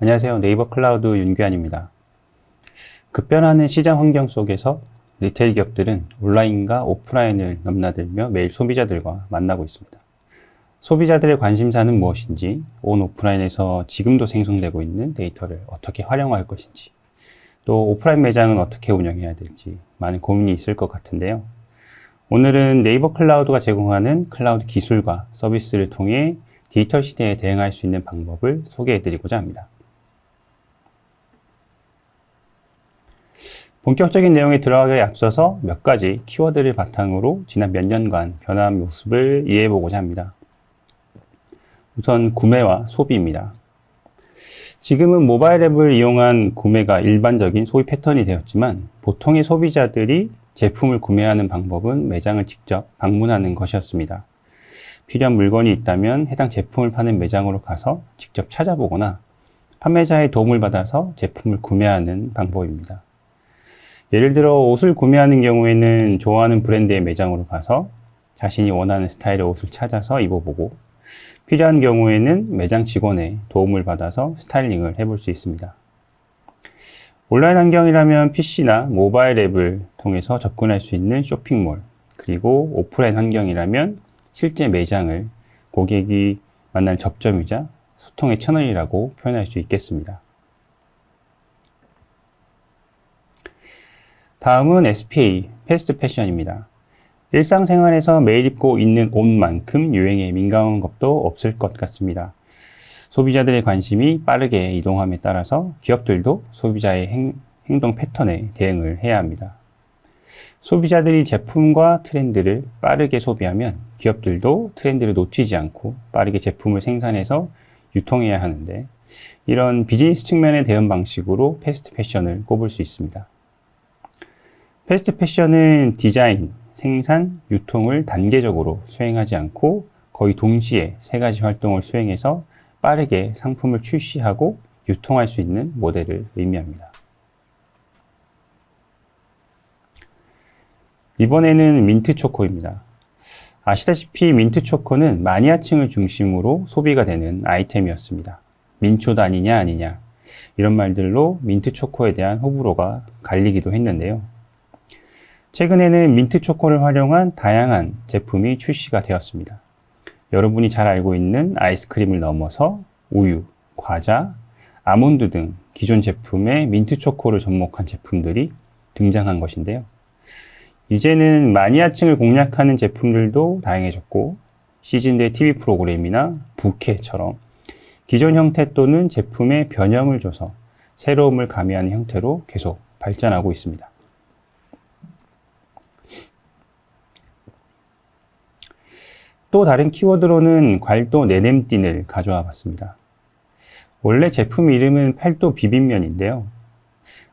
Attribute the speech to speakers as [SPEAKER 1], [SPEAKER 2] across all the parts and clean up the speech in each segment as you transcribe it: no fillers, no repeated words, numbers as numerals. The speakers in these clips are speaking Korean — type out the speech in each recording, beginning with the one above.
[SPEAKER 1] 안녕하세요. 네이버 클라우드 윤규환입니다. 급변하는 시장 환경 속에서 리테일 기업들은 온라인과 오프라인을 넘나들며 매일 소비자들과 만나고 있습니다. 소비자들의 관심사는 무엇인지, 온 오프라인에서 지금도 생성되고 있는 데이터를 어떻게 활용할 것인지, 또 오프라인 매장은 어떻게 운영해야 될지 많은 고민이 있을 것 같은데요. 오늘은 네이버 클라우드가 제공하는 클라우드 기술과 서비스를 통해 디지털 시대에 대응할 수 있는 방법을 소개해드리고자 합니다. 본격적인 내용에 들어가기에 앞서서 몇 가지 키워드를 바탕으로 지난 몇 년간 변화한 모습을 이해해보고자 합니다. 우선 구매와 소비입니다. 지금은 모바일 앱을 이용한 구매가 일반적인 소비 패턴이 되었지만 보통의 소비자들이 제품을 구매하는 방법은 매장을 직접 방문하는 것이었습니다. 필요한 물건이 있다면 해당 제품을 파는 매장으로 가서 직접 찾아보거나 판매자의 도움을 받아서 제품을 구매하는 방법입니다. 예를 들어 옷을 구매하는 경우에는 좋아하는 브랜드의 매장으로 가서 자신이 원하는 스타일의 옷을 찾아서 입어보고 필요한 경우에는 매장 직원의 도움을 받아서 스타일링을 해볼 수 있습니다. 온라인 환경이라면 PC나 모바일 앱을 통해서 접근할 수 있는 쇼핑몰, 그리고 오프라인 환경이라면 실제 매장을 고객이 만날 접점이자 소통의 채널이라고 표현할 수 있겠습니다. 다음은 SPA, 패스트 패션입니다. 일상생활에서 매일 입고 있는 옷만큼 유행에 민감한 것도 없을 것 같습니다. 소비자들의 관심이 빠르게 이동함에 따라서 기업들도 소비자의 행동 패턴에 대응을 해야 합니다. 소비자들이 제품과 트렌드를 빠르게 소비하면 기업들도 트렌드를 놓치지 않고 빠르게 제품을 생산해서 유통해야 하는데, 이런 비즈니스 측면의 대응 방식으로 패스트 패션을 꼽을 수 있습니다. 패스트 패션은 디자인, 생산, 유통을 단계적으로 수행하지 않고 거의 동시에 세 가지 활동을 수행해서 빠르게 상품을 출시하고 유통할 수 있는 모델을 의미합니다. 이번에는 민트초코입니다. 아시다시피 민트초코는 마니아층을 중심으로 소비가 되는 아이템이었습니다. 민초도 아니냐 아니냐 이런 말들로 민트초코에 대한 호불호가 갈리기도 했는데요. 최근에는 민트초코를 활용한 다양한 제품이 출시가 되었습니다. 여러분이 잘 알고 있는 아이스크림을 넘어서 우유, 과자, 아몬드 등 기존 제품에 민트초코를 접목한 제품들이 등장한 것인데요. 이제는 마니아층을 공략하는 제품들도 다양해졌고, 시즌 대 TV 프로그램이나 부케처럼 기존 형태 또는 제품의 변형을 줘서 새로움을 가미하는 형태로 계속 발전하고 있습니다. 또 다른 키워드로는 괄도 네냄띵을 가져와 봤습니다. 원래 제품 이름은 팔도 비빔면인데요.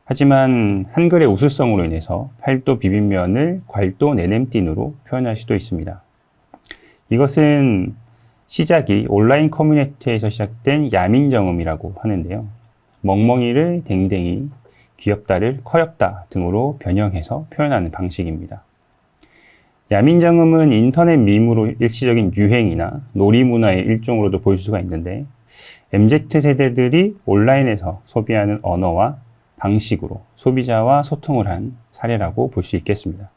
[SPEAKER 1] 하지만 한글의 우수성으로 인해서 팔도 비빔면을 괄도 네냄띵으로 표현할 수도 있습니다. 이것은 시작이 온라인 커뮤니티에서 시작된 야민정음이라고 하는데요. 멍멍이를 댕댕이, 귀엽다를 커엽다 등으로 변형해서 표현하는 방식입니다. 야민정음은 인터넷 밈으로 일시적인 유행이나 놀이문화의 일종으로도 볼 수가 있는데, MZ세대들이 온라인에서 소비하는 언어와 방식으로 소비자와 소통을 한 사례라고 볼 수 있겠습니다.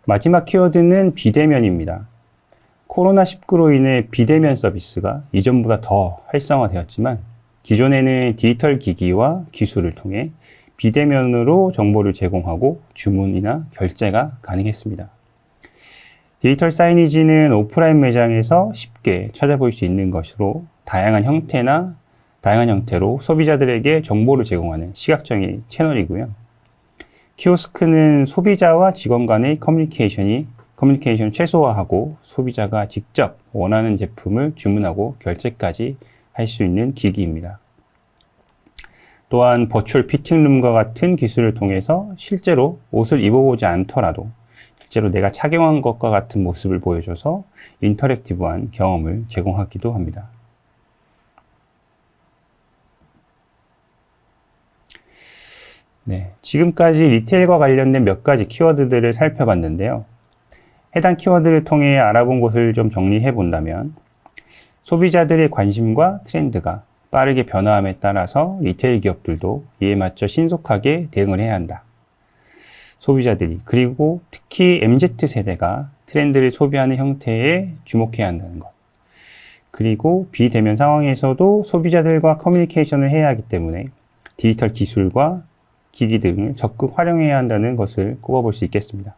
[SPEAKER 1] 마지막 키워드는 비대면입니다. 코로나19로 인해 비대면 서비스가 이전보다 더 활성화되었지만, 기존에는 디지털 기기와 기술을 통해 비대면으로 정보를 제공하고 주문이나 결제가 가능했습니다. 디지털 사이니지는 오프라인 매장에서 쉽게 찾아볼 수 있는 것으로 다양한 형태로 소비자들에게 정보를 제공하는 시각적인 채널이고요. 키오스크는 소비자와 직원 간의 커뮤니케이션을 최소화하고 소비자가 직접 원하는 제품을 주문하고 결제까지 할 수 있는 기기입니다. 또한 버추얼 피팅룸과 같은 기술을 통해서 실제로 옷을 입어보지 않더라도 실제로 내가 착용한 것과 같은 모습을 보여줘서 인터랙티브한 경험을 제공하기도 합니다. 네, 지금까지 리테일과 관련된 몇 가지 키워드들을 살펴봤는데요. 해당 키워드를 통해 알아본 것을 좀 정리해 본다면, 소비자들의 관심과 트렌드가 빠르게 변화함에 따라서 리테일 기업들도 이에 맞춰 신속하게 대응을 해야 한다. 소비자들이, 그리고 특히 MZ세대가 트렌드를 소비하는 형태에 주목해야 한다는 것. 그리고 비대면 상황에서도 소비자들과 커뮤니케이션을 해야 하기 때문에 디지털 기술과 기기 등을 적극 활용해야 한다는 것을 꼽아볼 수 있겠습니다.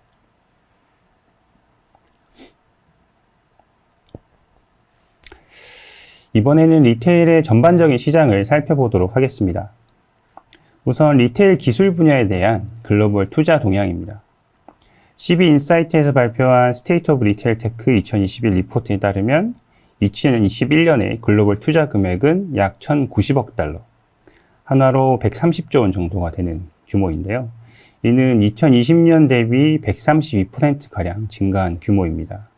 [SPEAKER 1] 이번에는 리테일의 전반적인 시장을 살펴보도록 하겠습니다. 우선 리테일 기술 분야에 대한 글로벌 투자 동향입니다. CB인사이트에서 발표한 State of Retail Tech 2021 리포트에 따르면 2021년에 글로벌 투자 금액은 약 1,090억 달러, 한화로 130조 원 정도가 되는 규모인데요. 이는 2020년 대비 132%가량 증가한 규모입니다.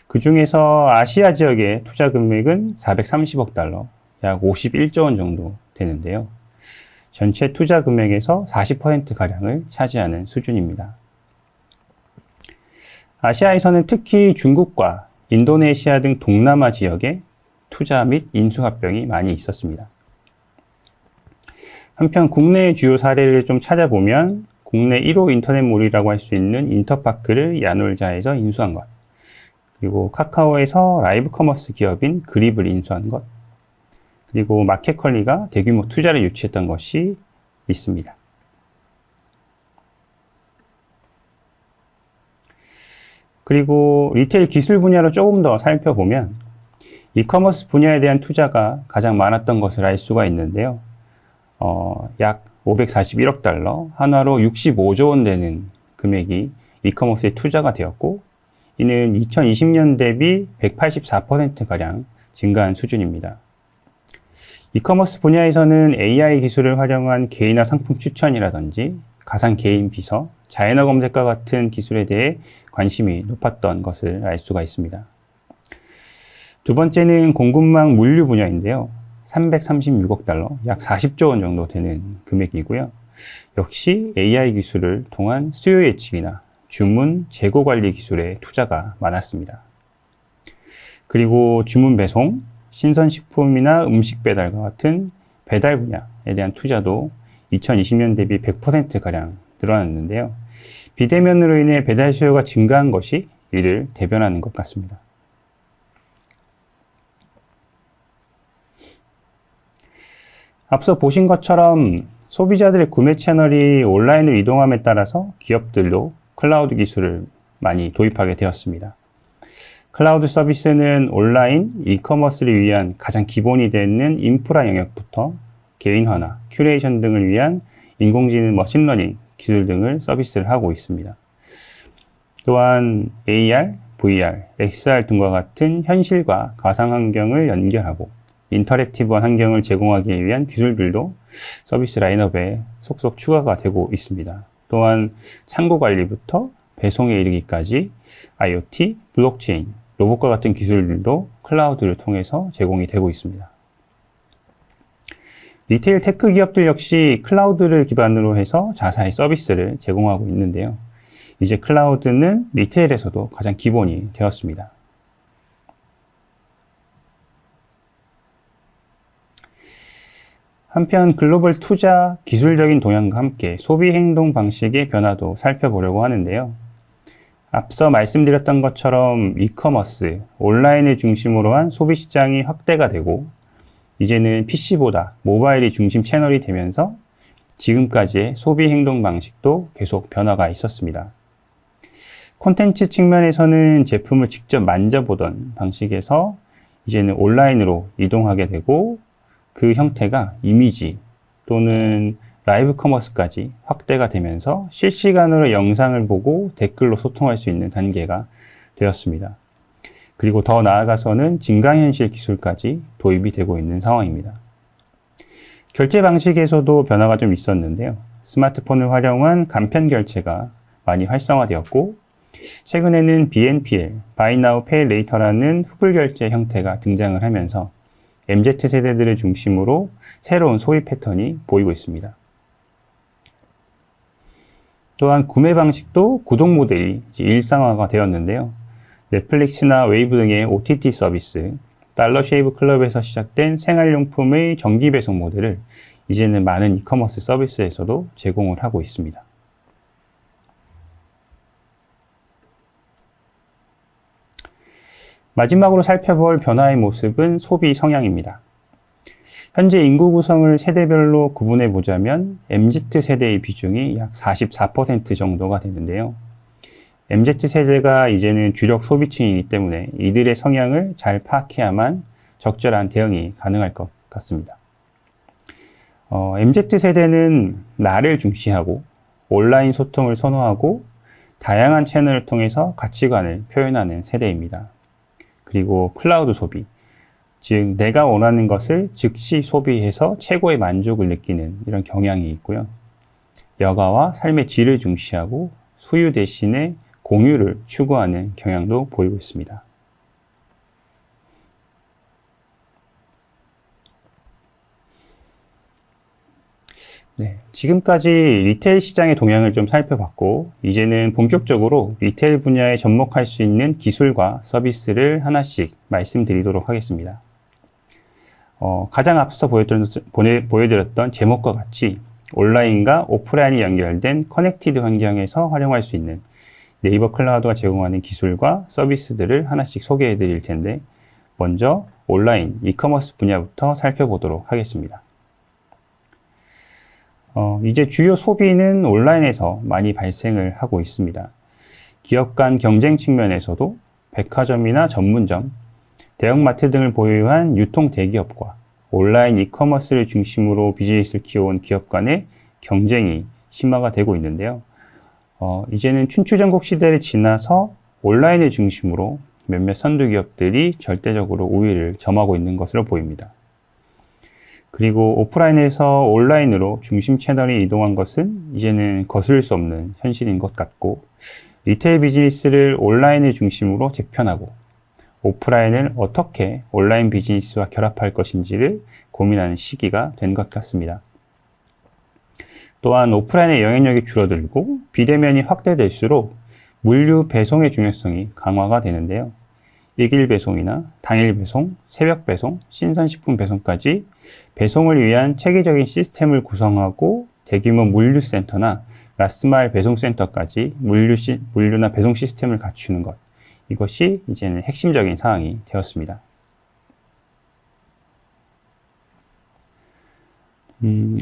[SPEAKER 1] 그 중에서 아시아 지역의 투자 금액은 430억 달러, 약 51조 원 정도 되는데요. 전체 투자 금액에서 40%가량을 차지하는 수준입니다. 아시아에서는 특히 중국과 인도네시아 등 동남아 지역에 투자 및 인수 합병이 많이 있었습니다. 한편 국내 주요 사례를 좀 찾아보면 국내 1호 인터넷몰이라고 할 수 있는 인터파크를 야놀자에서 인수한 것, 그리고 카카오에서 라이브 커머스 기업인 그립을 인수한 것, 그리고 마켓컬리가 대규모 투자를 유치했던 것이 있습니다. 그리고 리테일 기술 분야로 조금 더 살펴보면 이커머스 분야에 대한 투자가 가장 많았던 것을 알 수가 있는데요. 약 541억 달러, 한화로 65조 원 되는 금액이 이커머스에 투자가 되었고, 이는 2020년 대비 184%가량 증가한 수준입니다. 이커머스 분야에서는 AI 기술을 활용한 개인화 상품 추천이라든지 가상 개인 비서, 자연어 검색과 같은 기술에 대해 관심이 높았던 것을 알 수가 있습니다. 두 번째는 공급망 물류 분야인데요. 336억 달러, 약 40조 원 정도 되는 금액이고요. 역시 AI 기술을 통한 수요 예측이나 주문, 재고 관리 기술에 투자가 많았습니다. 그리고 주문 배송, 신선식품이나 음식 배달과 같은 배달 분야에 대한 투자도 2020년 대비 100%가량 늘어났는데요. 비대면으로 인해 배달 수요가 증가한 것이 이를 대변하는 것 같습니다. 앞서 보신 것처럼 소비자들의 구매 채널이 온라인으로 이동함에 따라서 기업들도 클라우드 기술을 많이 도입하게 되었습니다. 클라우드 서비스는 온라인 이커머스를 위한 가장 기본이 되는 인프라 영역부터 개인화나 큐레이션 등을 위한 인공지능 머신러닝 기술 등을 서비스를 하고 있습니다. 또한 AR, VR, XR 등과 같은 현실과 가상 환경을 연결하고 인터랙티브한 환경을 제공하기 위한 기술들도 서비스 라인업에 속속 추가가 되고 있습니다. 또한 창고 관리부터 배송에 이르기까지 IoT, 블록체인, 로봇과 같은 기술들도 클라우드를 통해서 제공이 되고 있습니다. 리테일 테크 기업들 역시 클라우드를 기반으로 해서 자사의 서비스를 제공하고 있는데요. 이제 클라우드는 리테일에서도 가장 기본이 되었습니다. 한편 글로벌 투자, 기술적인 동향과 함께 소비 행동 방식의 변화도 살펴보려고 하는데요. 앞서 말씀드렸던 것처럼 이커머스, 온라인을 중심으로 한 소비 시장이 확대가 되고 이제는 PC보다 모바일이 중심 채널이 되면서 지금까지의 소비 행동 방식도 계속 변화가 있었습니다. 콘텐츠 측면에서는 제품을 직접 만져보던 방식에서 이제는 온라인으로 이동하게 되고 그 형태가 이미지 또는 라이브 커머스까지 확대가 되면서 실시간으로 영상을 보고 댓글로 소통할 수 있는 단계가 되었습니다. 그리고 더 나아가서는 증강현실 기술까지 도입이 되고 있는 상황입니다. 결제 방식에서도 변화가 좀 있었는데요. 스마트폰을 활용한 간편 결제가 많이 활성화되었고 최근에는 BNPL, Buy Now Pay Later라는 후불 결제 형태가 등장을 하면서 MZ세대들을 중심으로 새로운 소비 패턴이 보이고 있습니다. 또한 구매 방식도 구독 모델이 일상화가 되었는데요. 넷플릭스나 웨이브 등의 OTT 서비스, 달러 쉐이브 클럽에서 시작된 생활용품의 정기 배송 모델을 이제는 많은 이커머스 서비스에서도 제공을 하고 있습니다. 마지막으로 살펴볼 변화의 모습은 소비 성향입니다. 현재 인구 구성을 세대별로 구분해 보자면 MZ세대의 비중이 약 44% 정도가 되는데요. MZ세대가 이제는 주력 소비층이기 때문에 이들의 성향을 잘 파악해야만 적절한 대응이 가능할 것 같습니다. MZ세대는 나를 중시하고 온라인 소통을 선호하고 다양한 채널을 통해서 가치관을 표현하는 세대입니다. 그리고 클라우드 소비, 즉 내가 원하는 것을 즉시 소비해서 최고의 만족을 느끼는 이런 경향이 있고요. 여가와 삶의 질을 중시하고 소유 대신에 공유를 추구하는 경향도 보이고 있습니다. 네, 지금까지 리테일 시장의 동향을 좀 살펴봤고, 이제는 본격적으로 리테일 분야에 접목할 수 있는 기술과 서비스를 하나씩 말씀드리도록 하겠습니다. 가장 앞서 보여드렸던 제목과 같이 온라인과 오프라인이 연결된 커넥티드 환경에서 활용할 수 있는 네이버 클라우드가 제공하는 기술과 서비스들을 하나씩 소개해 드릴 텐데, 먼저 온라인 이커머스 분야부터 살펴보도록 하겠습니다. 이제 주요 소비는 온라인에서 많이 발생을 하고 있습니다. 기업 간 경쟁 측면에서도 백화점이나 전문점, 대형마트 등을 보유한 유통 대기업과 온라인 이커머스를 중심으로 비즈니스를 키워온 기업 간의 경쟁이 심화가 되고 있는데요. 이제는 춘추전국 시대를 지나서 온라인을 중심으로 몇몇 선두 기업들이 절대적으로 우위를 점하고 있는 것으로 보입니다. 그리고 오프라인에서 온라인으로 중심 채널이 이동한 것은 이제는 거스를 수 없는 현실인 것 같고, 리테일 비즈니스를 온라인을 중심으로 재편하고 오프라인을 어떻게 온라인 비즈니스와 결합할 것인지를 고민하는 시기가 된 것 같습니다. 또한 오프라인의 영향력이 줄어들고 비대면이 확대될수록 물류 배송의 중요성이 강화가 되는데요. 일일 배송이나 당일 배송, 새벽 배송, 신선식품 배송까지 배송을 위한 체계적인 시스템을 구성하고 대규모 물류센터나 라스마일 배송센터까지 물류나 배송 시스템을 갖추는 것, 이것이 이제는 핵심적인 사항이 되었습니다.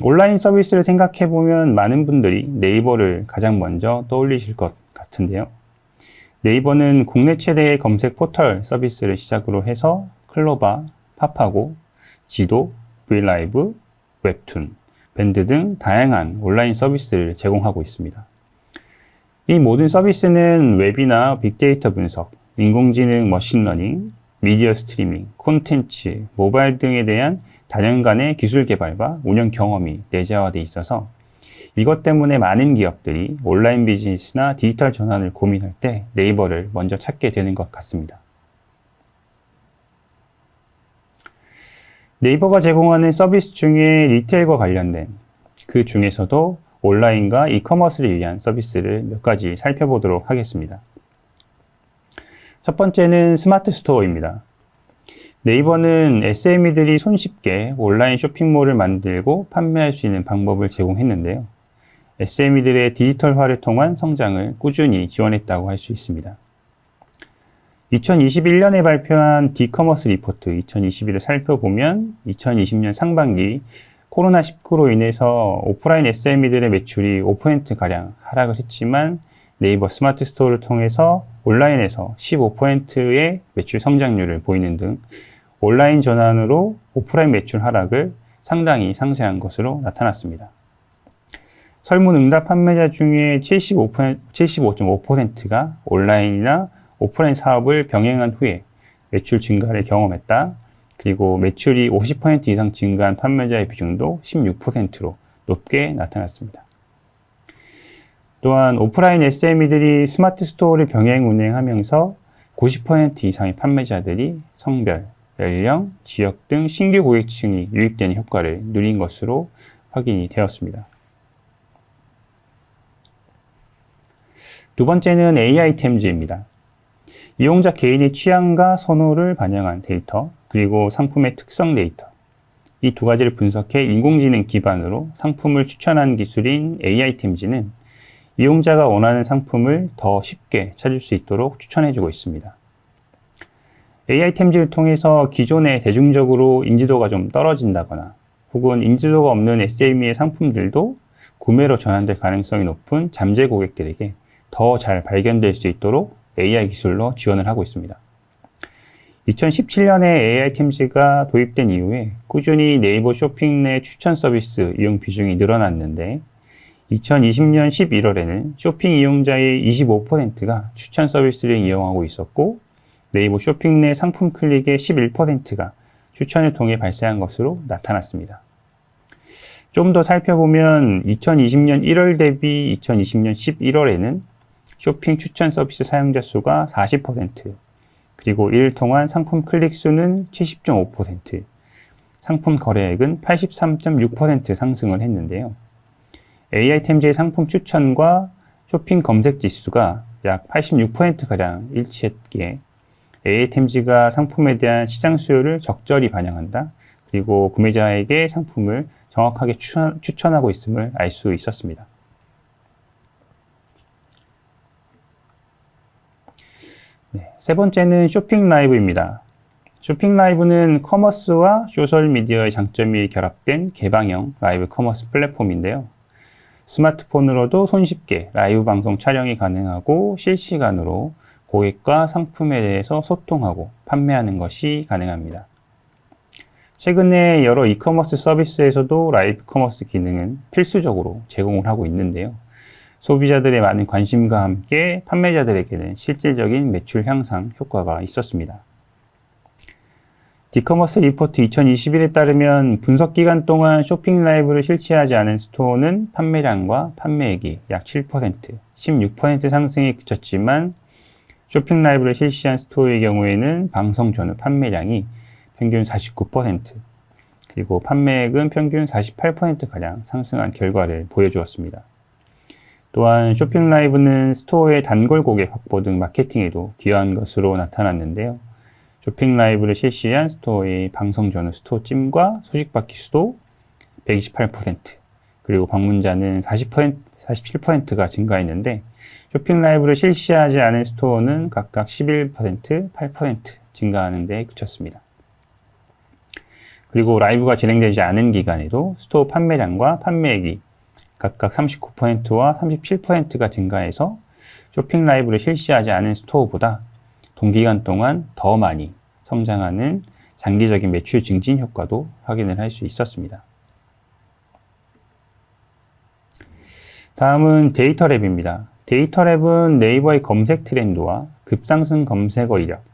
[SPEAKER 1] 온라인 서비스를 생각해 보면 많은 분들이 네이버를 가장 먼저 떠올리실 것 같은데요. 네이버는 국내 최대의 검색 포털 서비스를 시작으로 해서 클로바, 팝하고, 지도, 브이라이브, 웹툰, 밴드 등 다양한 온라인 서비스를 제공하고 있습니다. 이 모든 서비스는 웹이나 빅데이터 분석, 인공지능 머신러닝, 미디어 스트리밍, 콘텐츠, 모바일 등에 대한 다년간의 기술 개발과 운영 경험이 내재화되어 있어서 이것 때문에 많은 기업들이 온라인 비즈니스나 디지털 전환을 고민할 때 네이버를 먼저 찾게 되는 것 같습니다. 네이버가 제공하는 서비스 중에 리테일과 관련된, 그 중에서도 온라인과 이커머스를 위한 서비스를 몇 가지 살펴보도록 하겠습니다. 첫 번째는 스마트 스토어입니다. 네이버는 SME들이 손쉽게 온라인 쇼핑몰을 만들고 판매할 수 있는 방법을 제공했는데요. SME들의 디지털화를 통한 성장을 꾸준히 지원했다고 할 수 있습니다. 2021년에 발표한 디커머스 리포트 2021을 살펴보면 2020년 상반기 코로나19로 인해서 오프라인 SME들의 매출이 5%가량 하락을 했지만 네이버 스마트 스토어를 통해서 온라인에서 15%의 매출 성장률을 보이는 등 온라인 전환으로 오프라인 매출 하락을 상당히 상쇄한 것으로 나타났습니다. 설문응답 판매자 중에 75.5%가 온라인이나 오프라인 사업을 병행한 후에 매출 증가를 경험했다. 그리고 매출이 50% 이상 증가한 판매자의 비중도 16%로 높게 나타났습니다. 또한 오프라인 SME들이 스마트 스토어를 병행 운행하면서 90% 이상의 판매자들이 성별, 연령, 지역 등 신규 고객층이 유입되는 효과를 누린 것으로 확인이 되었습니다. 두 번째는 AI템즈입니다. 이용자 개인의 취향과 선호를 반영한 데이터, 그리고 상품의 특성 데이터. 이 두 가지를 분석해 인공지능 기반으로 상품을 추천하는 기술인 AI템즈는 이용자가 원하는 상품을 더 쉽게 찾을 수 있도록 추천해주고 있습니다. AI템즈를 통해서 기존에 대중적으로 인지도가 좀 떨어진다거나 혹은 인지도가 없는 SME의 상품들도 구매로 전환될 가능성이 높은 잠재 고객들에게 더 잘 발견될 수 있도록 AI 기술로 지원을 하고 있습니다. 2017년에 AI템즈가 도입된 이후에 꾸준히 네이버 쇼핑 내 추천 서비스 이용 비중이 늘어났는데 2020년 11월에는 쇼핑 이용자의 25%가 추천 서비스를 이용하고 있었고 네이버 쇼핑 내 상품 클릭의 11%가 추천을 통해 발생한 것으로 나타났습니다. 좀 더 살펴보면 2020년 1월 대비 2020년 11월에는 쇼핑 추천 서비스 사용자 수가 40%, 그리고 이를 통한 상품 클릭 수는 70.5%, 상품 거래액은 83.6% 상승을 했는데요. AI템즈의 상품 추천과 쇼핑 검색 지수가 약 86%가량 일치했기에 AI템즈가 상품에 대한 시장 수요를 적절히 반영한다, 그리고 구매자에게 상품을 정확하게 추천하고 있음을 알 수 있었습니다. 세 번째는 쇼핑 라이브입니다. 쇼핑 라이브는 커머스와 소셜미디어의 장점이 결합된 개방형 라이브 커머스 플랫폼인데요. 스마트폰으로도 손쉽게 라이브 방송 촬영이 가능하고 실시간으로 고객과 상품에 대해서 소통하고 판매하는 것이 가능합니다. 최근에 여러 이커머스 서비스에서도 라이브 커머스 기능은 필수적으로 제공을 하고 있는데요. 소비자들의 많은 관심과 함께 판매자들에게는 실질적인 매출 향상 효과가 있었습니다. 디커머스 리포트 2021에 따르면 분석 기간 동안 쇼핑 라이브를 실시하지 않은 스토어는 판매량과 판매액이 약 7%, 16% 상승에 그쳤지만 쇼핑 라이브를 실시한 스토어의 경우에는 방송 전후 판매량이 평균 49%, 그리고 판매액은 평균 48%가량 상승한 결과를 보여주었습니다. 또한 쇼핑 라이브는 스토어의 단골 고객 확보 등 마케팅에도 기여한 것으로 나타났는데요. 쇼핑 라이브를 실시한 스토어의 방송 전후 스토어 찜과 소식 받기 수도 128%, 그리고 방문자는 47%가 증가했는데 쇼핑 라이브를 실시하지 않은 스토어는 각각 11%, 8% 증가하는 데 그쳤습니다. 그리고 라이브가 진행되지 않은 기간에도 스토어 판매량과 판매액이 각각 39%와 37%가 증가해서 쇼핑 라이브를 실시하지 않은 스토어보다 동기간 동안 더 많이 성장하는 장기적인 매출 증진 효과도 확인을 할 수 있었습니다. 다음은 데이터랩입니다. 데이터랩은 네이버의 검색 트렌드와 급상승 검색어 이력,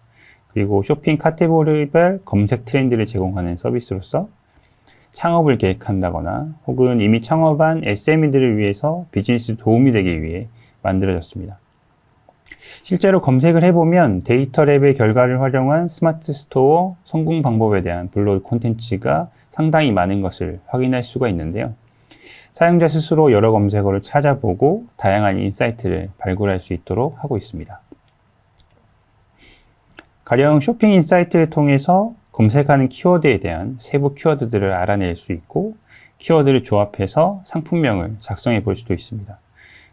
[SPEAKER 1] 그리고 쇼핑 카테고리별 검색 트렌드를 제공하는 서비스로서 창업을 계획한다거나 혹은 이미 창업한 SME들을 위해서 비즈니스 도움이 되기 위해 만들어졌습니다. 실제로 검색을 해보면 데이터랩의 결과를 활용한 스마트 스토어 성공 방법에 대한 블로그 콘텐츠가 상당히 많은 것을 확인할 수가 있는데요. 사용자 스스로 여러 검색어를 찾아보고 다양한 인사이트를 발굴할 수 있도록 하고 있습니다. 가령 쇼핑 인사이트를 통해서 검색하는 키워드에 대한 세부 키워드들을 알아낼 수 있고 키워드를 조합해서 상품명을 작성해 볼 수도 있습니다.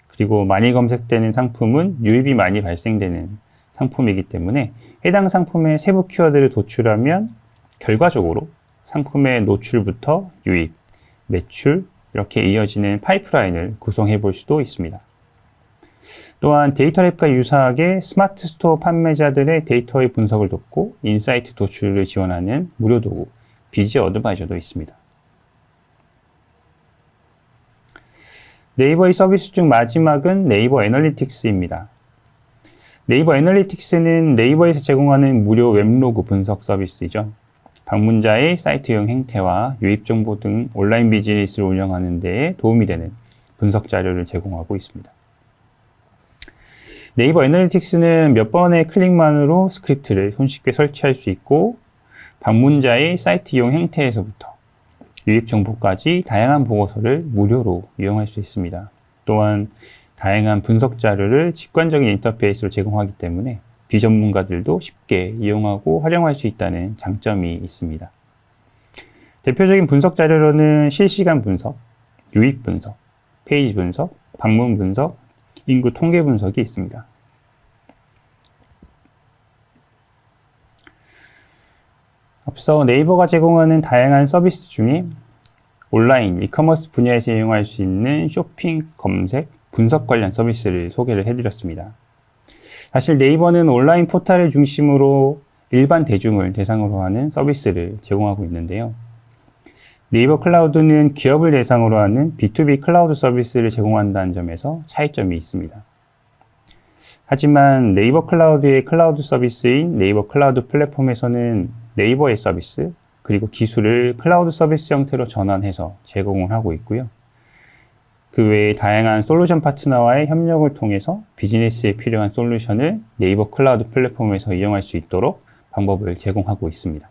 [SPEAKER 1] 그리고 많이 검색되는 상품은 유입이 많이 발생되는 상품이기 때문에 해당 상품의 세부 키워드를 도출하면 결과적으로 상품의 노출부터 유입, 매출 이렇게 이어지는 파이프라인을 구성해 볼 수도 있습니다. 또한 데이터랩과 유사하게 스마트 스토어 판매자들의 데이터의 분석을 돕고 인사이트 도출을 지원하는 무료 도구 비즈 어드바이저도 있습니다. 네이버의 서비스 중 마지막은 네이버 애널리틱스입니다. 네이버 애널리틱스는 네이버에서 제공하는 무료 웹로그 분석 서비스이죠. 방문자의 사이트용 행태와 유입 정보 등 온라인 비즈니스를 운영하는 데 도움이 되는 분석 자료를 제공하고 있습니다. 네이버 애널리틱스는 몇 번의 클릭만으로 스크립트를 손쉽게 설치할 수 있고 방문자의 사이트 이용 행태에서부터 유입 정보까지 다양한 보고서를 무료로 이용할 수 있습니다. 또한 다양한 분석 자료를 직관적인 인터페이스로 제공하기 때문에 비전문가들도 쉽게 이용하고 활용할 수 있다는 장점이 있습니다. 대표적인 분석 자료로는 실시간 분석, 유입 분석, 페이지 분석, 방문 분석, 인구 통계 분석이 있습니다. 앞서 네이버가 제공하는 다양한 서비스 중에 온라인 이커머스 분야에서 이용할 수 있는 쇼핑, 검색, 분석 관련 서비스를 소개를 해드렸습니다. 사실 네이버는 온라인 포털을 중심으로 일반 대중을 대상으로 하는 서비스를 제공하고 있는데요. 네이버 클라우드는 기업을 대상으로 하는 B2B 클라우드 서비스를 제공한다는 점에서 차이점이 있습니다. 하지만 네이버 클라우드의 클라우드 서비스인 네이버 클라우드 플랫폼에서는 네이버의 서비스, 그리고 기술을 클라우드 서비스 형태로 전환해서 제공을 하고 있고요. 그 외에 다양한 솔루션 파트너와의 협력을 통해서 비즈니스에 필요한 솔루션을 네이버 클라우드 플랫폼에서 이용할 수 있도록 방법을 제공하고 있습니다.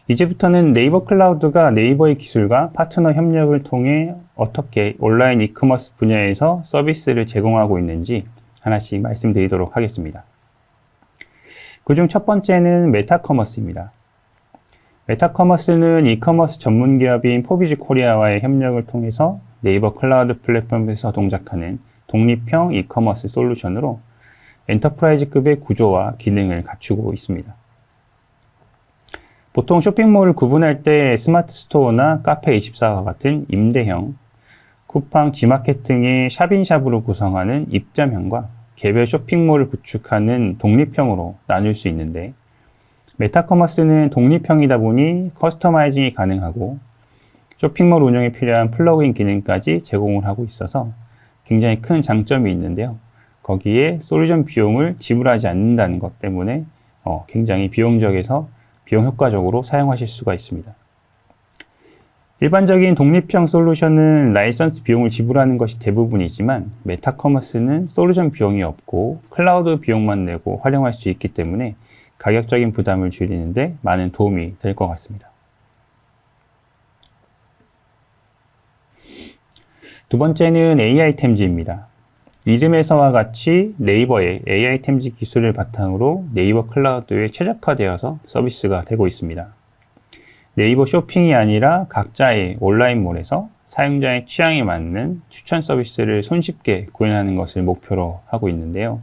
[SPEAKER 1] 이제부터는 네이버 클라우드가 네이버의 기술과 파트너 협력을 통해 어떻게 온라인 이커머스 분야에서 서비스를 제공하고 있는지 하나씩 말씀드리도록 하겠습니다. 그중 첫 번째는 메타커머스입니다. 메타커머스는 이커머스 전문 기업인 포비즈 코리아와의 협력을 통해서 네이버 클라우드 플랫폼에서 동작하는 독립형 이커머스 솔루션으로 엔터프라이즈급의 구조와 기능을 갖추고 있습니다. 보통 쇼핑몰을 구분할 때 스마트 스토어나 카페24와 같은 임대형, 쿠팡, 지마켓 등의 샵인샵으로 구성하는 입점형과 개별 쇼핑몰을 구축하는 독립형으로 나눌 수 있는데, 메타커머스는 독립형이다 보니 커스터마이징이 가능하고 쇼핑몰 운영에 필요한 플러그인 기능까지 제공을 하고 있어서 굉장히 큰 장점이 있는데요. 거기에 솔루션 비용을 지불하지 않는다는 것 때문에 굉장히 비용 효과적으로 사용하실 수가 있습니다. 일반적인 독립형 솔루션은 라이선스 비용을 지불하는 것이 대부분이지만 메타커머스는 솔루션 비용이 없고 클라우드 비용만 내고 활용할 수 있기 때문에 가격적인 부담을 줄이는 데 많은 도움이 될 것 같습니다. 두 번째는 AI템즈입니다. 이름에서와 같이 네이버의 AI템즈 기술을 바탕으로 네이버 클라우드에 최적화되어서 서비스가 되고 있습니다. 네이버 쇼핑이 아니라 각자의 온라인몰에서 사용자의 취향에 맞는 추천 서비스를 손쉽게 구현하는 것을 목표로 하고 있는데요.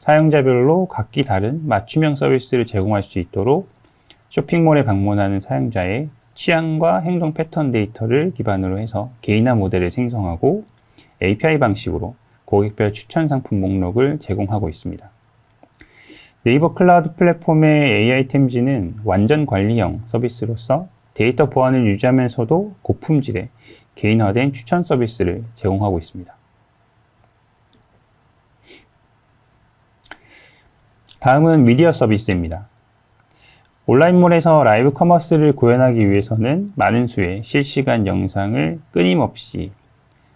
[SPEAKER 1] 사용자별로 각기 다른 맞춤형 서비스를 제공할 수 있도록 쇼핑몰에 방문하는 사용자의 취향과 행동 패턴 데이터를 기반으로 해서 개인화 모델을 생성하고 API 방식으로 고객별 추천 상품 목록을 제공하고 있습니다. 네이버 클라우드 플랫폼의 AI템즈는 완전 관리형 서비스로서 데이터 보안을 유지하면서도 고품질의 개인화된 추천 서비스를 제공하고 있습니다. 다음은 미디어 서비스입니다. 온라인몰에서 라이브 커머스를 구현하기 위해서는 많은 수의 실시간 영상을 끊임없이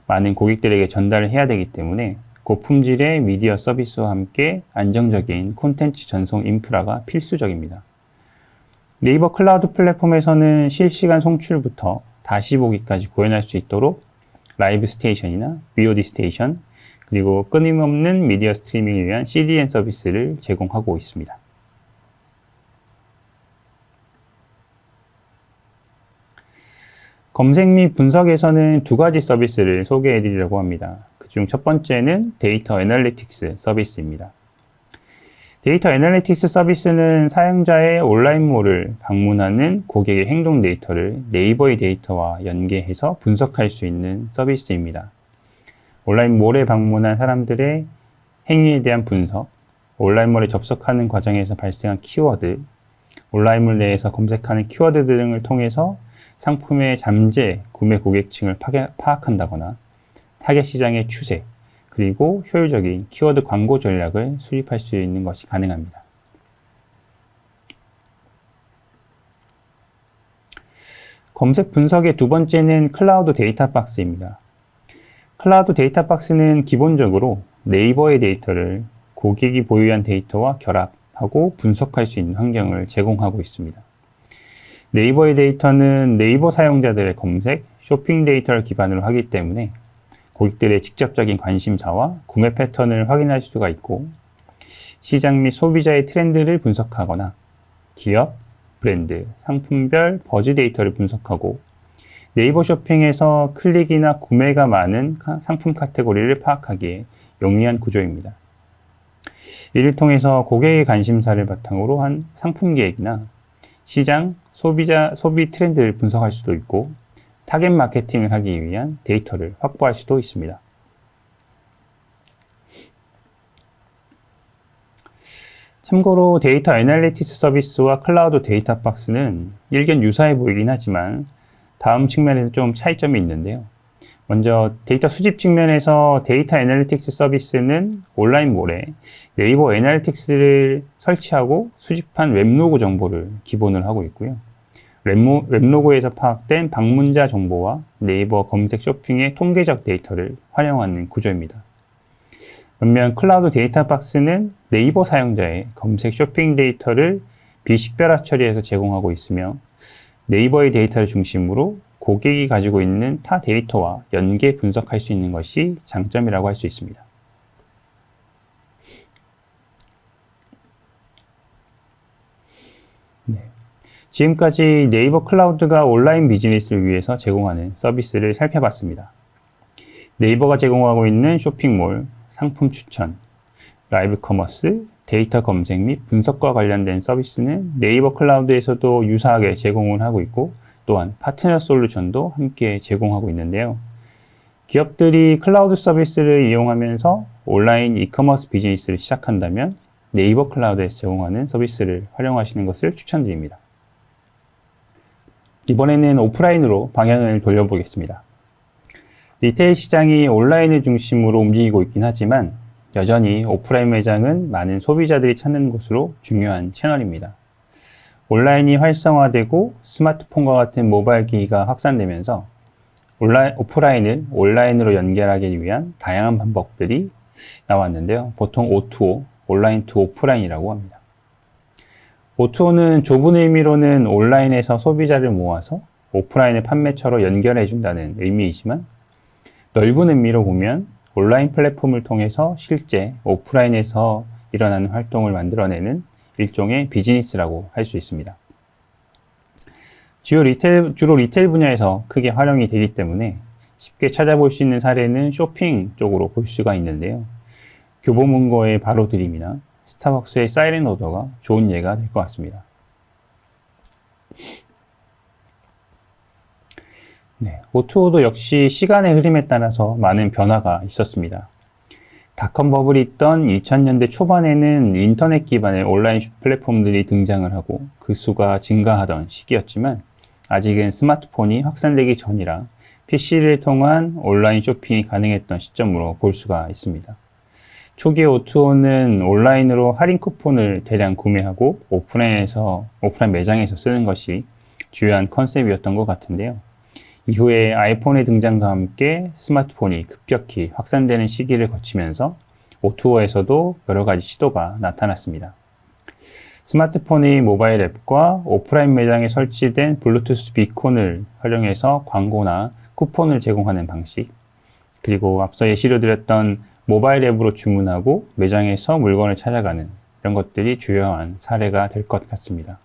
[SPEAKER 1] 많은 고객들에게 전달을 해야 되기 때문에 고품질의 미디어 서비스와 함께 안정적인 콘텐츠 전송 인프라가 필수적입니다. 네이버 클라우드 플랫폼에서는 실시간 송출부터 다시 보기까지 구현할 수 있도록 라이브 스테이션이나 VOD 스테이션, 그리고 끊임없는 미디어 스트리밍을 위한 CDN 서비스를 제공하고 있습니다. 검색 및 분석에서는 두 가지 서비스를 소개해 드리려고 합니다. 그중 첫 번째는 데이터 애널리틱스 서비스입니다. 데이터 애널리틱스 서비스는 사용자의 온라인몰을 방문하는 고객의 행동 데이터를 네이버의 데이터와 연계해서 분석할 수 있는 서비스입니다. 온라인몰에 방문한 사람들의 행위에 대한 분석, 온라인몰에 접속하는 과정에서 발생한 키워드, 온라인몰 내에서 검색하는 키워드 등을 통해서 상품의 잠재 구매 고객층을 파악한다거나 타겟 시장의 추세, 그리고 효율적인 키워드 광고 전략을 수립할 수 있는 것이 가능합니다. 검색 분석의 두 번째는 클라우드 데이터 박스입니다. 클라우드 데이터 박스는 기본적으로 네이버의 데이터를 고객이 보유한 데이터와 결합하고 분석할 수 있는 환경을 제공하고 있습니다. 네이버의 데이터는 네이버 사용자들의 검색, 쇼핑 데이터를 기반으로 하기 때문에 고객들의 직접적인 관심사와 구매 패턴을 확인할 수가 있고, 시장 및 소비자의 트렌드를 분석하거나 기업, 브랜드, 상품별 버즈 데이터를 분석하고 네이버 쇼핑에서 클릭이나 구매가 많은 상품 카테고리를 파악하기에 용이한 구조입니다. 이를 통해서 고객의 관심사를 바탕으로 한 상품 계획이나 시장, 소비 트렌드를 분석할 수도 있고, 타겟 마케팅을 하기 위한 데이터를 확보할 수도 있습니다. 참고로 데이터 애널리티क्스 서비스와 클라우드 데이터 박스는 일견 유사해 보이긴 하지만 다음 측면에서 좀 차이점이 있는데요. 먼저 데이터 수집 측면에서 데이터 애널리틱스 서비스는 온라인몰에 네이버 애널리틱스를 설치하고 수집한 웹로그 정보를 기본으로 하고 있고요. 웹로그에서 파악된 방문자 정보와 네이버 검색 쇼핑의 통계적 데이터를 활용하는 구조입니다. 반면 클라우드 데이터 박스는 네이버 사용자의 검색 쇼핑 데이터를 비식별화 처리해서 제공하고 있으며, 네이버의 데이터를 중심으로 고객이 가지고 있는 타 데이터와 연계 분석할 수 있는 것이 장점이라고 할 수 있습니다. 네. 지금까지 네이버 클라우드가 온라인 비즈니스를 위해서 제공하는 서비스를 살펴봤습니다. 네이버가 제공하고 있는 쇼핑몰, 상품 추천, 라이브 커머스, 데이터 검색 및 분석과 관련된 서비스는 네이버 클라우드에서도 유사하게 제공을 하고 있고, 또한 파트너 솔루션도 함께 제공하고 있는데요. 기업들이 클라우드 서비스를 이용하면서 온라인 이커머스 비즈니스를 시작한다면 네이버 클라우드에서 제공하는 서비스를 활용하시는 것을 추천드립니다. 이번에는 오프라인으로 방향을 돌려보겠습니다. 리테일 시장이 온라인을 중심으로 움직이고 있긴 하지만 여전히 오프라인 매장은 많은 소비자들이 찾는 곳으로 중요한 채널입니다. 온라인이 활성화되고 스마트폰과 같은 모바일 기기가 확산되면서 오프라인을 온라인으로 연결하기 위한 다양한 방법들이 나왔는데요. 보통 O2O, 온라인 투 오프라인이라고 합니다. O2O는 좁은 의미로는 온라인에서 소비자를 모아서 오프라인의 판매처로 연결해준다는 의미이지만, 넓은 의미로 보면 온라인 플랫폼을 통해서 실제 오프라인에서 일어나는 활동을 만들어내는 일종의 비즈니스라고 할 수 있습니다. 주로 리테일 분야에서 크게 활용이 되기 때문에 쉽게 찾아볼 수 있는 사례는 쇼핑 쪽으로 볼 수가 있는데요. 교보문고의 바로 드림이나 스타벅스의 사이렌 오더가 좋은 예가 될 것 같습니다. 네, O2O도 역시 시간의 흐름에 따라서 많은 변화가 있었습니다. 닷컴 버블이 있던 2000년대 초반에는 인터넷 기반의 온라인 플랫폼들이 등장을 하고 그 수가 증가하던 시기였지만, 아직은 스마트폰이 확산되기 전이라 PC를 통한 온라인 쇼핑이 가능했던 시점으로 볼 수가 있습니다. 초기 O2O는 온라인으로 할인 쿠폰을 대량 구매하고 오프라인 매장에서 쓰는 것이 주요한 컨셉이었던 것 같은데요. 이후에 아이폰의 등장과 함께 스마트폰이 급격히 확산되는 시기를 거치면서 O2O에서도 여러 가지 시도가 나타났습니다. 스마트폰의 모바일 앱과 오프라인 매장에 설치된 블루투스 비콘을 활용해서 광고나 쿠폰을 제공하는 방식, 그리고 앞서 예시로 드렸던 모바일 앱으로 주문하고 매장에서 물건을 찾아가는 이런 것들이 주요한 사례가 될 것 같습니다.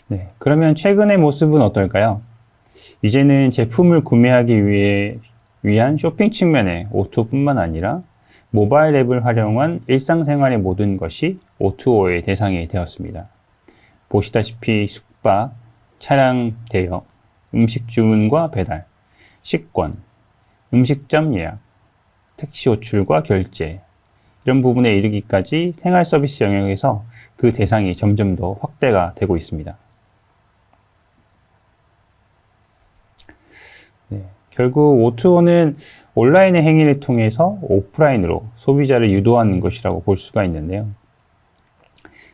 [SPEAKER 1] 네, 그러면 최근의 모습은 어떨까요? 이제는 제품을 구매하기 위한 쇼핑 측면의 O2O뿐만 아니라 모바일 앱을 활용한 일상생활의 모든 것이 O2O의 대상이 되었습니다. 보시다시피 숙박, 차량 대여, 음식 주문과 배달, 식권, 음식점 예약, 택시 호출과 결제, 이런 부분에 이르기까지 생활 서비스 영역에서 그 대상이 점점 더 확대가 되고 있습니다. 네, 결국 O2O는 온라인의 행위를 통해서 오프라인으로 소비자를 유도하는 것이라고 볼 수가 있는데요.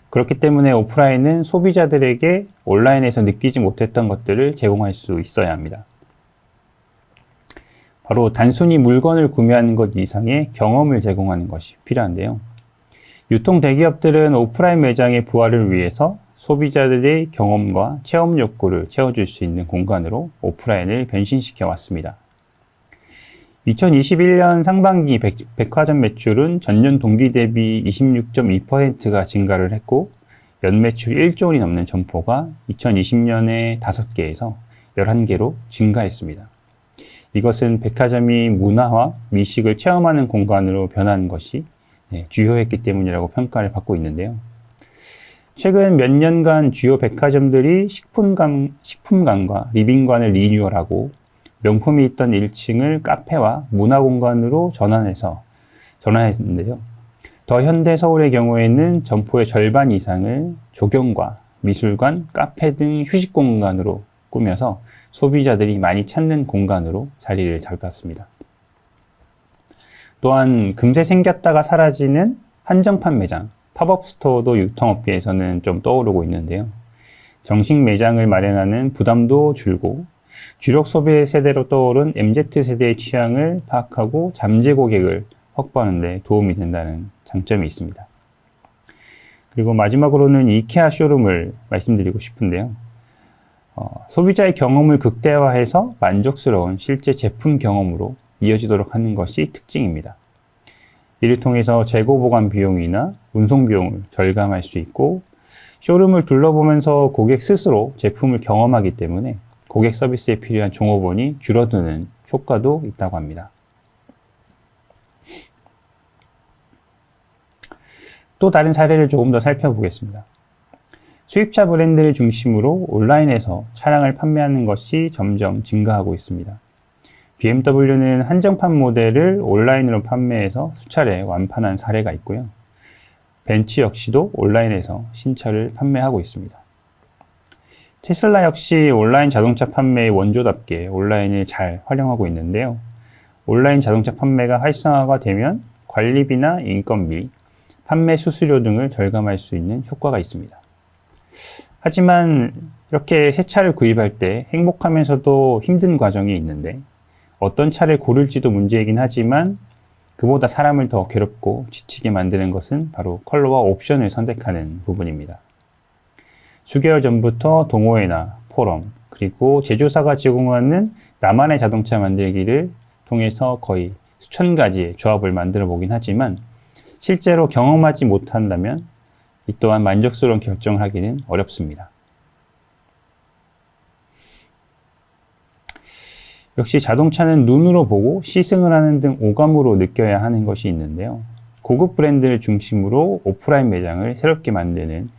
[SPEAKER 1] 그렇기 때문에 오프라인은 소비자들에게 온라인에서 느끼지 못했던 것들을 제공할 수 있어야 합니다. 바로 단순히 물건을 구매하는 것 이상의 경험을 제공하는 것이 필요한데요. 유통 대기업들은 오프라인 매장의 부활을 위해서 소비자들의 경험과 체험 욕구를 채워줄 수 있는 공간으로 오프라인을 변신시켜 왔습니다. 2021년 상반기 백화점 매출은 전년 동기 대비 26.2%가 증가를 했고, 연매출 1조 원이 넘는 점포가 2020년에 5개에서 11개로 증가했습니다. 이것은 백화점이 문화와 미식을 체험하는 공간으로 변한 것이 주요했기 때문이라고 평가를 받고 있는데요. 최근 몇 년간 주요 백화점들이 식품관과 리빙관을 리뉴얼하고 명품이 있던 1층을 카페와 문화공간으로 전환했는데요. 더 현대 서울의 경우에는 점포의 절반 이상을 조경과 미술관, 카페 등 휴식 공간으로 꾸며서 소비자들이 많이 찾는 공간으로 자리를 잡았습니다. 또한 금세 생겼다가 사라지는 한정판 매장, 팝업 스토어도 유통업계에서는 좀 떠오르고 있는데요. 정식 매장을 마련하는 부담도 줄고 주력 소비 세대로 떠오른 MZ세대의 취향을 파악하고 잠재 고객을 확보하는 데 도움이 된다는 장점이 있습니다. 그리고 마지막으로는 이케아 쇼룸을 말씀드리고 싶은데요. 소비자의 경험을 극대화해서 만족스러운 실제 제품 경험으로 이어지도록 하는 것이 특징입니다. 이를 통해서 재고 보관 비용이나 운송 비용을 절감할 수 있고, 쇼룸을 둘러보면서 고객 스스로 제품을 경험하기 때문에 고객 서비스에 필요한 종업원이 줄어드는 효과도 있다고 합니다. 또 다른 사례를 조금 더 살펴보겠습니다. 수입차 브랜드를 중심으로 온라인에서 차량을 판매하는 것이 점점 증가하고 있습니다. BMW는 한정판 모델을 온라인으로 판매해서 수차례 완판한 사례가 있고요. 벤츠 역시도 온라인에서 신차를 판매하고 있습니다. 테슬라 역시 온라인 자동차 판매의 원조답게 온라인을 잘 활용하고 있는데요. 온라인 자동차 판매가 활성화가 되면 관리비나 인건비, 판매 수수료 등을 절감할 수 있는 효과가 있습니다. 하지만 이렇게 새 차를 구입할 때 행복하면서도 힘든 과정이 있는데, 어떤 차를 고를지도 문제이긴 하지만 그보다 사람을 더 괴롭고 지치게 만드는 것은 바로 컬러와 옵션을 선택하는 부분입니다. 수개월 전부터 동호회나 포럼, 그리고 제조사가 제공하는 나만의 자동차 만들기를 통해서 거의 수천 가지의 조합을 만들어 보긴 하지만, 실제로 경험하지 못한다면 이 또한 만족스러운 결정을 하기는 어렵습니다. 역시 자동차는 눈으로 보고 시승을 하는 등 오감으로 느껴야 하는 것이 있는데요. 고급 브랜드를 중심으로 오프라인 매장을 새롭게 만드는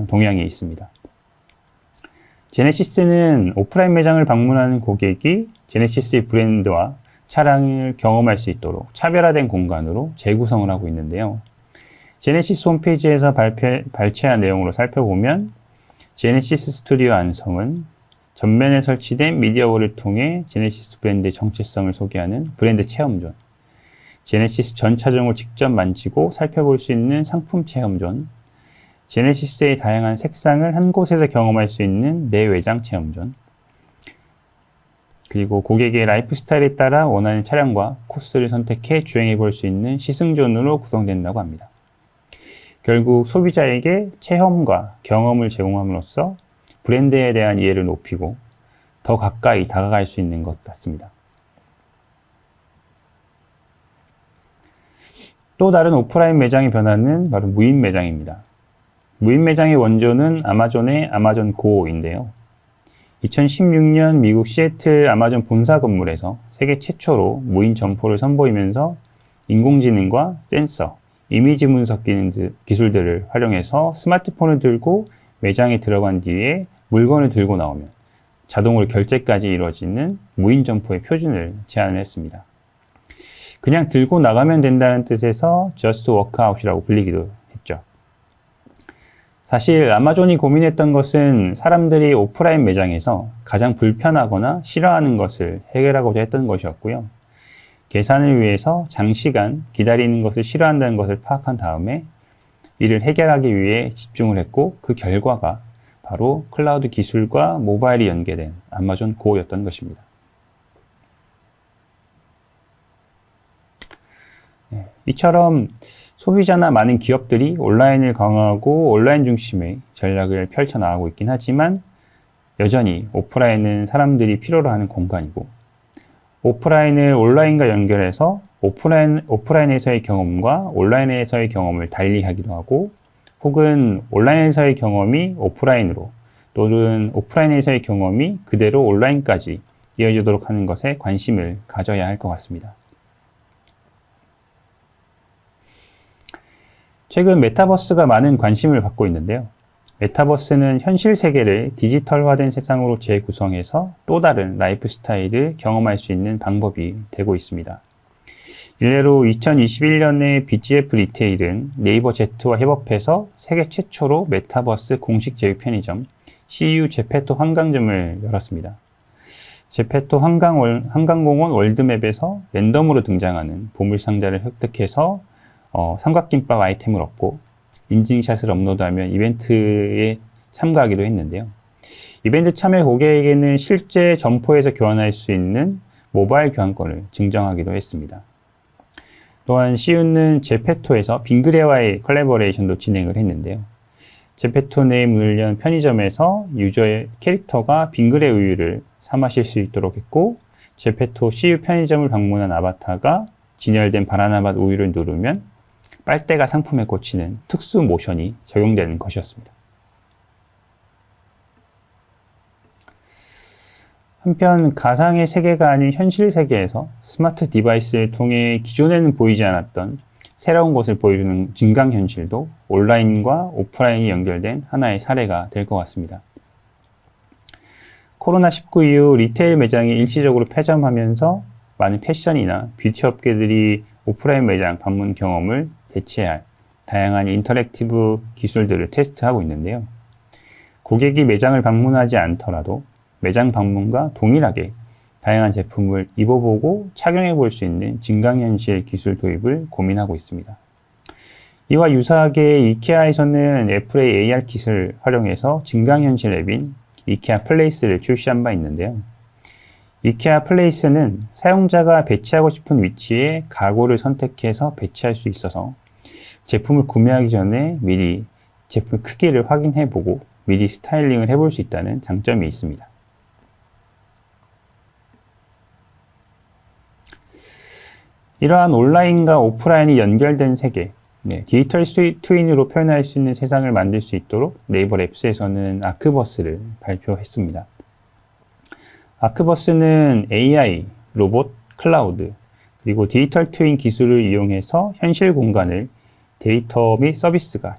[SPEAKER 1] 동향이 있습니다. 제네시스는 오프라인 매장을 방문하는 고객이 제네시스의 브랜드와 차량을 경험할 수 있도록 차별화된 공간으로 재구성을 하고 있는데요. 제네시스 홈페이지에서 발췌한 내용으로 살펴보면, 제네시스 스튜디오 안성은 전면에 설치된 미디어월을 통해 제네시스 브랜드의 정체성을 소개하는 브랜드 체험존, 제네시스 전 차종을 직접 만지고 살펴볼 수 있는 상품 체험존, 제네시스의 다양한 색상을 한 곳에서 경험할 수 있는 내외장 체험존, 그리고 고객의 라이프 스타일에 따라 원하는 차량과 코스를 선택해 주행해 볼 수 있는 시승존으로 구성된다고 합니다. 결국 소비자에게 체험과 경험을 제공함으로써 브랜드에 대한 이해를 높이고 더 가까이 다가갈 수 있는 것 같습니다. 또 다른 오프라인 매장의 변화는 바로 무인 매장입니다. 무인 매장의 원조는 아마존의 아마존 고인데요. 2016년 미국 시애틀 아마존 본사 건물에서 세계 최초로 무인 점포를 선보이면서 인공지능과 센서, 이미지 분석 기술들을 활용해서 스마트폰을 들고 매장에 들어간 뒤에 물건을 들고 나오면 자동으로 결제까지 이루어지는 무인 점포의 표준을 제안을 했습니다. 그냥 들고 나가면 된다는 뜻에서 Just Walk Out이라고 불리기도 했죠. 사실 아마존이 고민했던 것은 사람들이 오프라인 매장에서 가장 불편하거나 싫어하는 것을 해결하고자 했던 것이었고요. 계산을 위해서 장시간 기다리는 것을 싫어한다는 것을 파악한 다음에 이를 해결하기 위해 집중을 했고, 그 결과가 바로 클라우드 기술과 모바일이 연계된 아마존 고였던 것입니다. 이처럼 소비자나 많은 기업들이 온라인을 강화하고 온라인 중심의 전략을 펼쳐나가고 있긴 하지만 여전히 오프라인은 사람들이 필요로 하는 공간이고 오프라인을 온라인과 연결해서 오프라인에서의 경험과 온라인에서의 경험을 달리하기도 하고 혹은 온라인에서의 경험이 오프라인으로 또는 오프라인에서의 경험이 그대로 온라인까지 이어지도록 하는 것에 관심을 가져야 할 것 같습니다. 최근 메타버스가 많은 관심을 받고 있는데요. 메타버스는 현실 세계를 디지털화된 세상으로 재구성해서 또 다른 라이프 스타일을 경험할 수 있는 방법이 되고 있습니다. 일례로 2021년에 BGF 리테일은 네이버 Z와 협업해서 세계 최초로 메타버스 공식 제휴 편의점 CU 제페토 한강점을 열었습니다. 제페토 한강공원 월드맵에서 랜덤으로 등장하는 보물상자를 획득해서 삼각김밥 아이템을 얻고 인증샷을 업로드하면 이벤트에 참가하기도 했는데요. 이벤트 참여 고객에게는 실제 점포에서 교환할 수 있는 모바일 교환권을 증정하기도 했습니다. 또한 CU는 제페토에서 빙그레와의 콜라보레이션도 진행을 했는데요. 제페토 내 문을 연 편의점에서 유저의 캐릭터가 빙그레 우유를 사 마실 수 있도록 했고 제페토 CU 편의점을 방문한 아바타가 진열된 바나나맛 우유를 누르면 빨대가 상품에 꽂히는 특수 모션이 적용되는 것이었습니다. 한편 가상의 세계가 아닌 현실 세계에서 스마트 디바이스를 통해 기존에는 보이지 않았던 새로운 것을 보여주는 증강현실도 온라인과 오프라인이 연결된 하나의 사례가 될 것 같습니다. 코로나19 이후 리테일 매장이 일시적으로 폐점하면서 많은 패션이나 뷰티 업계들이 오프라인 매장 방문 경험을 대체할 다양한 인터랙티브 기술들을 테스트하고 있는데요. 고객이 매장을 방문하지 않더라도 매장 방문과 동일하게 다양한 제품을 입어보고 착용해 볼 수 있는 증강현실 기술 도입을 고민하고 있습니다. 이와 유사하게 이케아에서는 애플의 AR 킷을 활용해서 증강현실 앱인 이케아 플레이스를 출시한 바 있는데요. 이케아 플레이스는 사용자가 배치하고 싶은 위치에 가구를 선택해서 배치할 수 있어서 제품을 구매하기 전에 미리 제품 크기를 확인해 보고 미리 스타일링을 해볼 수 있다는 장점이 있습니다. 이러한 온라인과 오프라인이 연결된 세계, 디지털 트윈으로 표현할 수 있는 세상을 만들 수 있도록 네이버 랩스에서는 아크버스를 발표했습니다. 아크버스는 AI, 로봇, 클라우드, 그리고 디지털 트윈 기술을 이용해서 현실 공간을 데이터 및 서비스가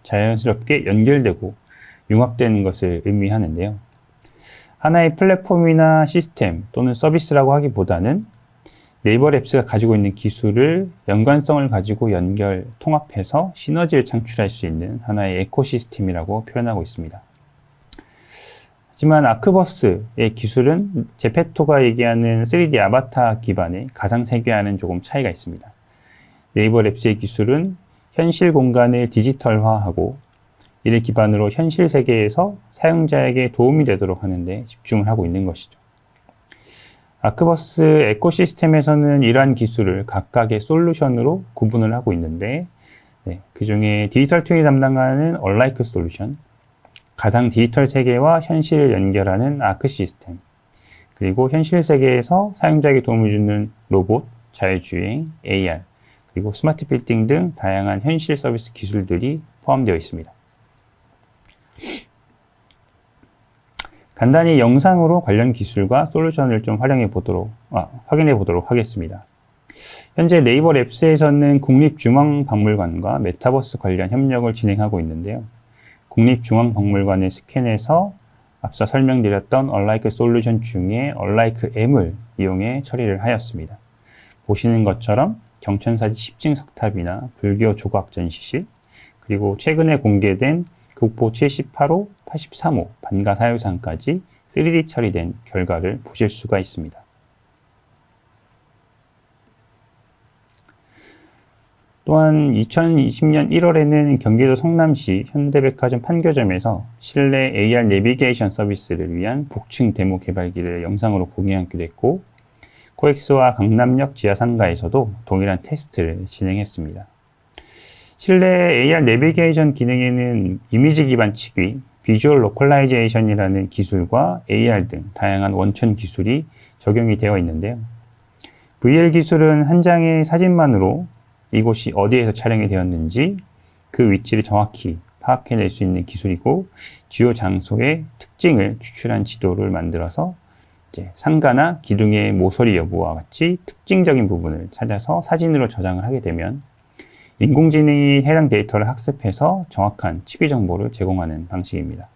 [SPEAKER 1] 자연스럽게 연결되고 융합되는 것을 의미하는데요. 하나의 플랫폼이나 시스템 또는 서비스라고 하기보다는 네이버 랩스가 가지고 있는 기술을 연관성을 가지고 통합해서 시너지를 창출할 수 있는 하나의 에코시스템이라고 표현하고 있습니다. 하지만 아크버스의 기술은 제페토가 얘기하는 3D 아바타 기반의 가상세계와는 조금 차이가 있습니다. 네이버 랩스의 기술은 현실 공간을 디지털화하고 이를 기반으로 현실 세계에서 사용자에게 도움이 되도록 하는 데 집중을 하고 있는 것이죠. 아크버스 에코시스템에서는 이러한 기술을 각각의 솔루션으로 구분을 하고 있는데 그 중에 디지털 트윈이 담당하는 얼라이크 솔루션, 가상 디지털 세계와 현실을 연결하는 아크 시스템, 그리고 현실 세계에서 사용자에게 도움을 주는 로봇, 자율주행, AR, 그리고 스마트 빌딩 등 다양한 현실 서비스 기술들이 포함되어 있습니다. 간단히 영상으로 관련 기술과 솔루션을 좀 확인해 보도록 하겠습니다. 현재 네이버 랩스에서는 국립중앙박물관과 메타버스 관련 협력을 진행하고 있는데요. 국립중앙박물관을 스캔해서 앞서 설명드렸던 얼라이크 솔루션 중에 얼라이크 M을 이용해 처리를 하였습니다. 보시는 것처럼 경천사지 10층 석탑이나 불교 조각 전시실, 그리고 최근에 공개된 국보 78호, 83호 반가 사유상까지 3D 처리된 결과를 보실 수가 있습니다. 또한 2020년 1월에는 경기도 성남시 현대백화점 판교점에서 실내 AR 내비게이션 서비스를 위한 복층 데모 개발기를 영상으로 공개하기도 했고, 코엑스와 강남역 지하상가에서도 동일한 테스트를 진행했습니다. 실내 AR 내비게이션 기능에는 이미지 기반 치기, 비주얼 로컬라이제이션이라는 기술과 AR 등 다양한 원천 기술이 적용이 되어 있는데요. VR 기술은 한 장의 사진만으로 이곳이 어디에서 촬영이 되었는지 그 위치를 정확히 파악해낼 수 있는 기술이고, 주요 장소의 특징을 추출한 지도를 만들어서 상가나 기둥의 모서리 여부와 같이 특징적인 부분을 찾아서 사진으로 저장을 하게 되면 인공지능이 해당 데이터를 학습해서 정확한 치기 정보를 제공하는 방식입니다.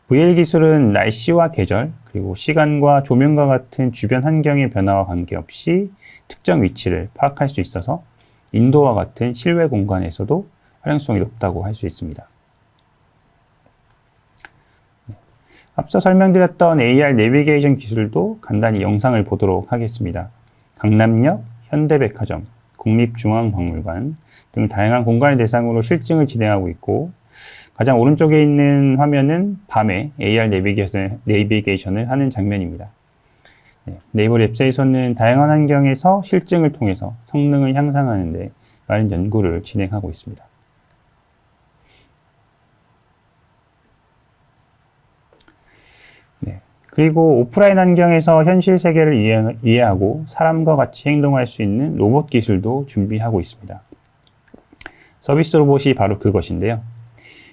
[SPEAKER 1] VR 기술은 날씨와 계절, 그리고 시간과 조명과 같은 주변 환경의 변화와 관계없이 특정 위치를 파악할 수 있어서 인도와 같은 실외 공간에서도 활용성이 높다고 할 수 있습니다. 앞서 설명드렸던 AR 내비게이션 기술도 간단히 영상을 보도록 하겠습니다. 강남역, 현대백화점, 국립중앙박물관 등 다양한 공간을 대상으로 실증을 진행하고 있고, 가장 오른쪽에 있는 화면은 밤에 AR 내비게이션을 하는 장면입니다. 네이버 랩스에서는 다양한 환경에서 실증을 통해서 성능을 향상하는 데 많은 연구를 진행하고 있습니다. 그리고 오프라인 환경에서 현실 세계를 이해하고 사람과 같이 행동할 수 있는 로봇 기술도 준비하고 있습니다. 서비스 로봇이 바로 그것인데요.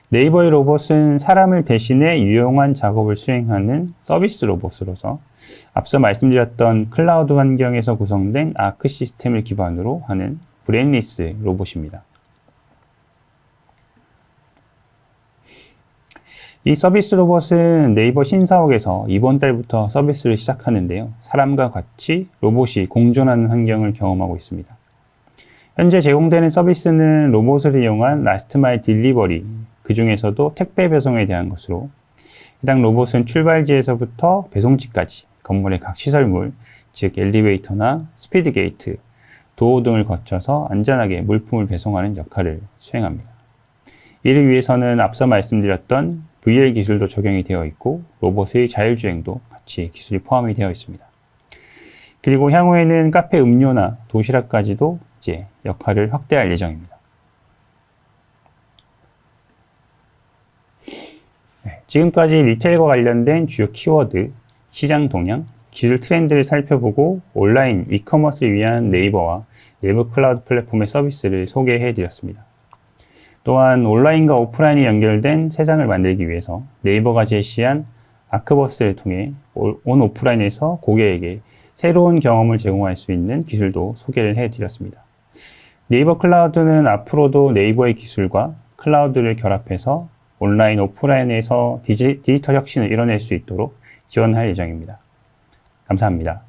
[SPEAKER 1] 네이버의 로봇은 사람을 대신해 유용한 작업을 수행하는 서비스 로봇으로서 앞서 말씀드렸던 클라우드 환경에서 구성된 아크 시스템을 기반으로 하는 브레인리스 로봇입니다. 이 서비스 로봇은 네이버 신사옥에서 이번 달부터 서비스를 시작하는데요. 사람과 같이 로봇이 공존하는 환경을 경험하고 있습니다. 현재 제공되는 서비스는 로봇을 이용한 라스트 마일 딜리버리, 그 중에서도 택배 배송에 대한 것으로, 해당 로봇은 출발지에서부터 배송지까지 건물의 각 시설물, 즉 엘리베이터나 스피드 게이트, 도어 등을 거쳐서 안전하게 물품을 배송하는 역할을 수행합니다. 이를 위해서는 앞서 말씀드렸던 VR 기술도 적용이 되어 있고, 로봇의 자율주행도 같이 기술이 포함이 되어 있습니다. 그리고 향후에는 카페 음료나 도시락까지도 역할을 확대할 예정입니다. 지금까지 리테일과 관련된 주요 키워드, 시장 동향, 기술 트렌드를 살펴보고 온라인 이커머스를 위한 네이버와 네이버 클라우드 플랫폼의 서비스를 소개해 드렸습니다. 또한 온라인과 오프라인이 연결된 세상을 만들기 위해서 네이버가 제시한 아크버스를 통해 온 오프라인에서 고객에게 새로운 경험을 제공할 수 있는 기술도 소개를 해드렸습니다. 네이버 클라우드는 앞으로도 네이버의 기술과 클라우드를 결합해서 온라인, 오프라인에서 디지털 혁신을 이뤄낼 수 있도록 지원할 예정입니다. 감사합니다.